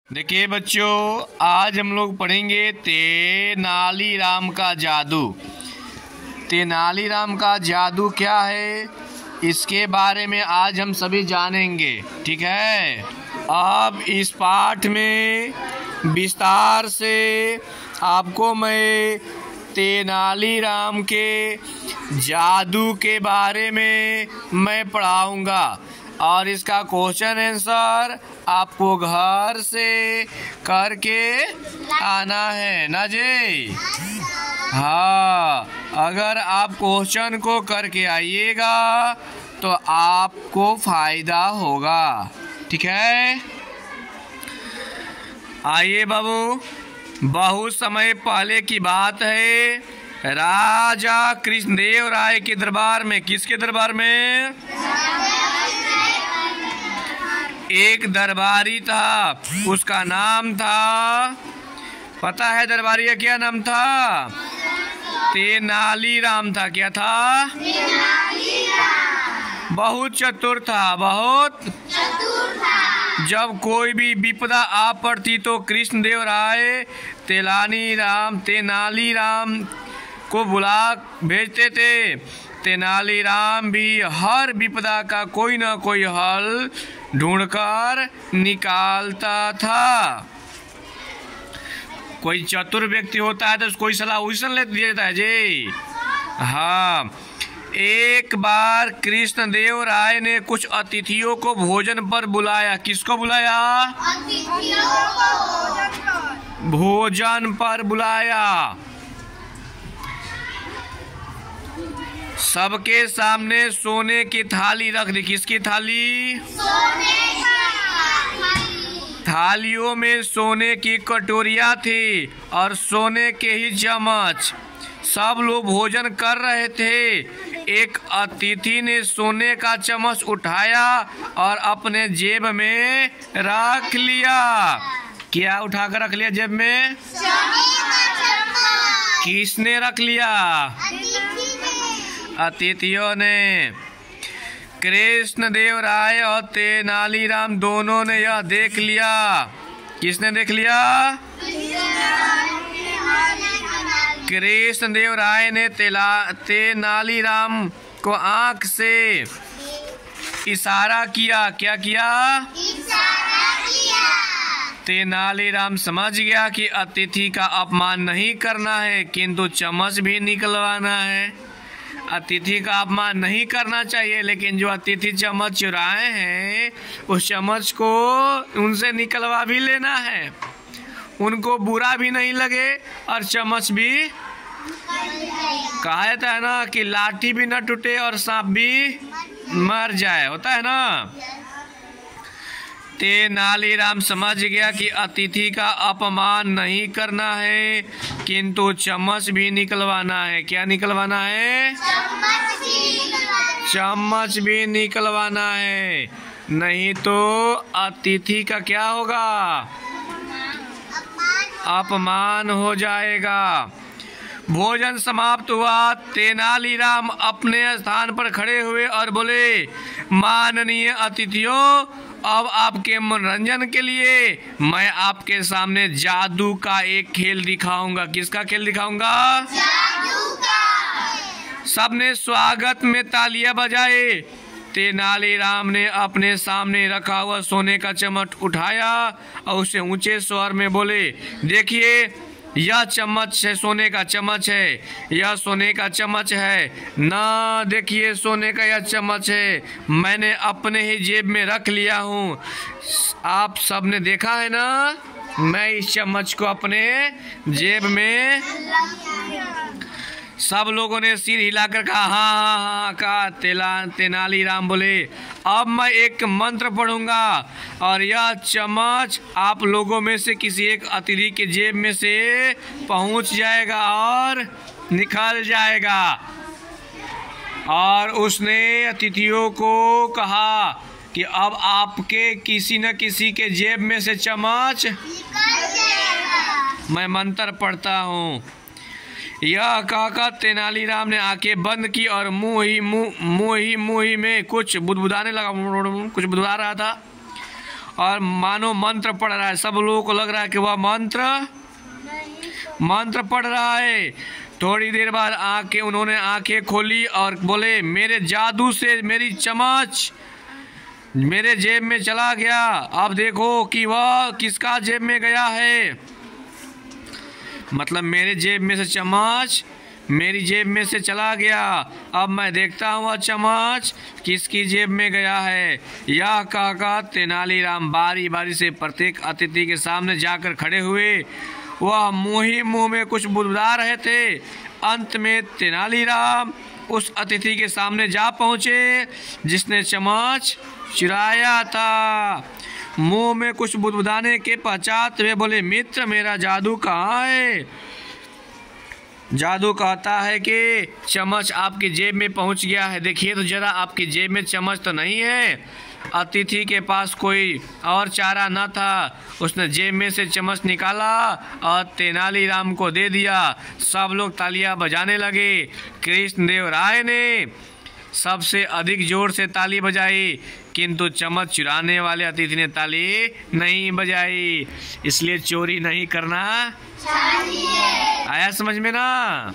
देखिए बच्चों, आज हम लोग पढ़ेंगे तेनालीराम का जादू। तेनालीराम का जादू क्या है, इसके बारे में आज हम सभी जानेंगे। ठीक है, अब इस पाठ में विस्तार से आपको मैं तेनालीराम के जादू के बारे में मैं पढ़ाऊंगा और इसका क्वेश्चन आंसर आपको घर से करके आना है ना जी। हाँ, अगर आप क्वेश्चन को करके आइएगा तो आपको फायदा होगा। ठीक है, आइए बाबू। बहुत समय पहले की बात है, राजा कृष्णदेव राय के दरबार में, किसके दरबार में? एक दरबारी था, उसका नाम था, पता है दरबारी का क्या नाम था? तेनालीराम था। क्या था? बहुत चतुर था, बहुत चतुर था। जब कोई भी विपदा आ पड़ती तो कृष्णदेव राय तेनालीराम को बुला भेजते थे। तेनालीराम भी हर विपदा का कोई ना कोई हल ढूंढकर निकालता था। कोई चतुर व्यक्ति होता है तो कोई सलाह उसन ले देता है जी। हाँ, एक बार कृष्णदेव राय ने कुछ अतिथियों को भोजन पर बुलाया। किसको बुलाया? अतिथियों को भोजन पर बुलाया। सबके सामने सोने की थाली रख दी। किसकी थाली? सोने की। थालियों में सोने की कटोरियां थी और सोने के ही चम्मच। सब लोग भोजन कर रहे थे। एक अतिथि ने सोने का चम्मच उठाया और अपने जेब में रख लिया। क्या उठाकर रख लिया जेब में? किसने रख लिया? अतिथियों ने। कृष्णदेव राय और तेनालीराम दोनों ने यह देख लिया। किसने देख लिया? कृष्णदेव राय ने तेनालीराम को आंख से इशारा किया। क्या किया? इशारा किया। तेनालीराम समझ गया कि अतिथि का अपमान नहीं करना है, किंतु चम्मच भी निकलवाना है। अतिथि का अपमान नहीं करना चाहिए, लेकिन जो अतिथि चम्मच चुराए हैं उस चम्मच को उनसे निकलवा भी लेना है। उनको बुरा भी नहीं लगे और चम्मच भी, कहा जाता है ना कि लाठी भी न टूटे और सांप भी मर जाए, होता है ना। तेनालीराम समझ गया कि अतिथि का अपमान नहीं करना है, किंतु चम्मच भी निकलवाना है। क्या निकलवाना है? चम्मच भी निकलवाना है, नहीं तो अतिथि का क्या होगा? अपमान हो जाएगा। भोजन समाप्त हुआ। तेनालीराम अपने स्थान पर खड़े हुए और बोले, माननीय अतिथियों, अब आपके मनोरंजन के लिए मैं आपके सामने जादू का एक खेल दिखाऊंगा। किसका खेल दिखाऊंगा? जादू का। सबने स्वागत में तालियां बजाए। तेनालीराम ने अपने सामने रखा हुआ सोने का चम्मच उठाया और उसे ऊंचे स्वर में बोले, देखिए यह चम्मच है, सोने का चम्मच है, यह सोने का चम्मच है ना। देखिए सोने का यह चम्मच है, मैंने अपने ही जेब में रख लिया हूँ। आप सबने देखा है ना, मैं इस चम्मच को अपने जेब में। सब लोगों ने सिर हिलाकर कहा हाँ हाँ हाँ कहा। तेनालीराम बोले, अब मैं एक मंत्र पढ़ूंगा और यह चम्मच आप लोगों में से किसी एक अतिथि के जेब में से पहुंच जाएगा और निकल जाएगा। और उसने अतिथियों को कहा कि अब आपके किसी न किसी के जेब में से चम्मच निकल जाएगा। मैं मंत्र पढ़ता हूँ। यह कहकर तेनालीराम ने आंखें बंद की और मुंह ही में कुछ बुदबुदाने लगा, कुछ बुदबुदा रहा था। और मानो मंत्र पढ़ रहा है। सब लोगों को लग रहा है कि वह मंत्र पढ़ रहा है। थोड़ी देर बाद उन्होंने आंखें खोली और बोले, मेरे जादू से मेरी चम्मच मेरे जेब में चला गया। अब देखो कि वह किसका जेब में गया है। मतलब मेरे जेब में से चम्मच मेरी जेब में से चला गया। अब मैं देखता हूँ वह चम्मच किसकी जेब में गया है। यह कहकर तेनालीराम बारी बारी से प्रत्येक अतिथि के सामने जाकर खड़े हुए। वह मुंह में कुछ बुदबुदा रहे थे। अंत में तेनालीराम उस अतिथि के सामने जा पहुँचे जिसने चम्मच चुराया था। मुंह में कुछ बुदबुदाने के पश्चात वे बोले, मित्र मेरा जादू कहाँ है। जादू कहता है कि चम्मच आपकी जेब में पहुंच गया है। देखिए तो जरा, आपकी जेब में चम्मच तो नहीं है। अतिथि के पास कोई और चारा न था। उसने जेब में से चम्मच निकाला और तेनालीराम को दे दिया। सब लोग तालियां बजाने लगे। कृष्णदेव राय ने सबसे अधिक जोर से ताली बजाई, किंतु चम्मच चुराने वाले अतिथि ने ताली नहीं बजाई। इसलिए चोरी नहीं करना चाहिए। आया समझ में ना?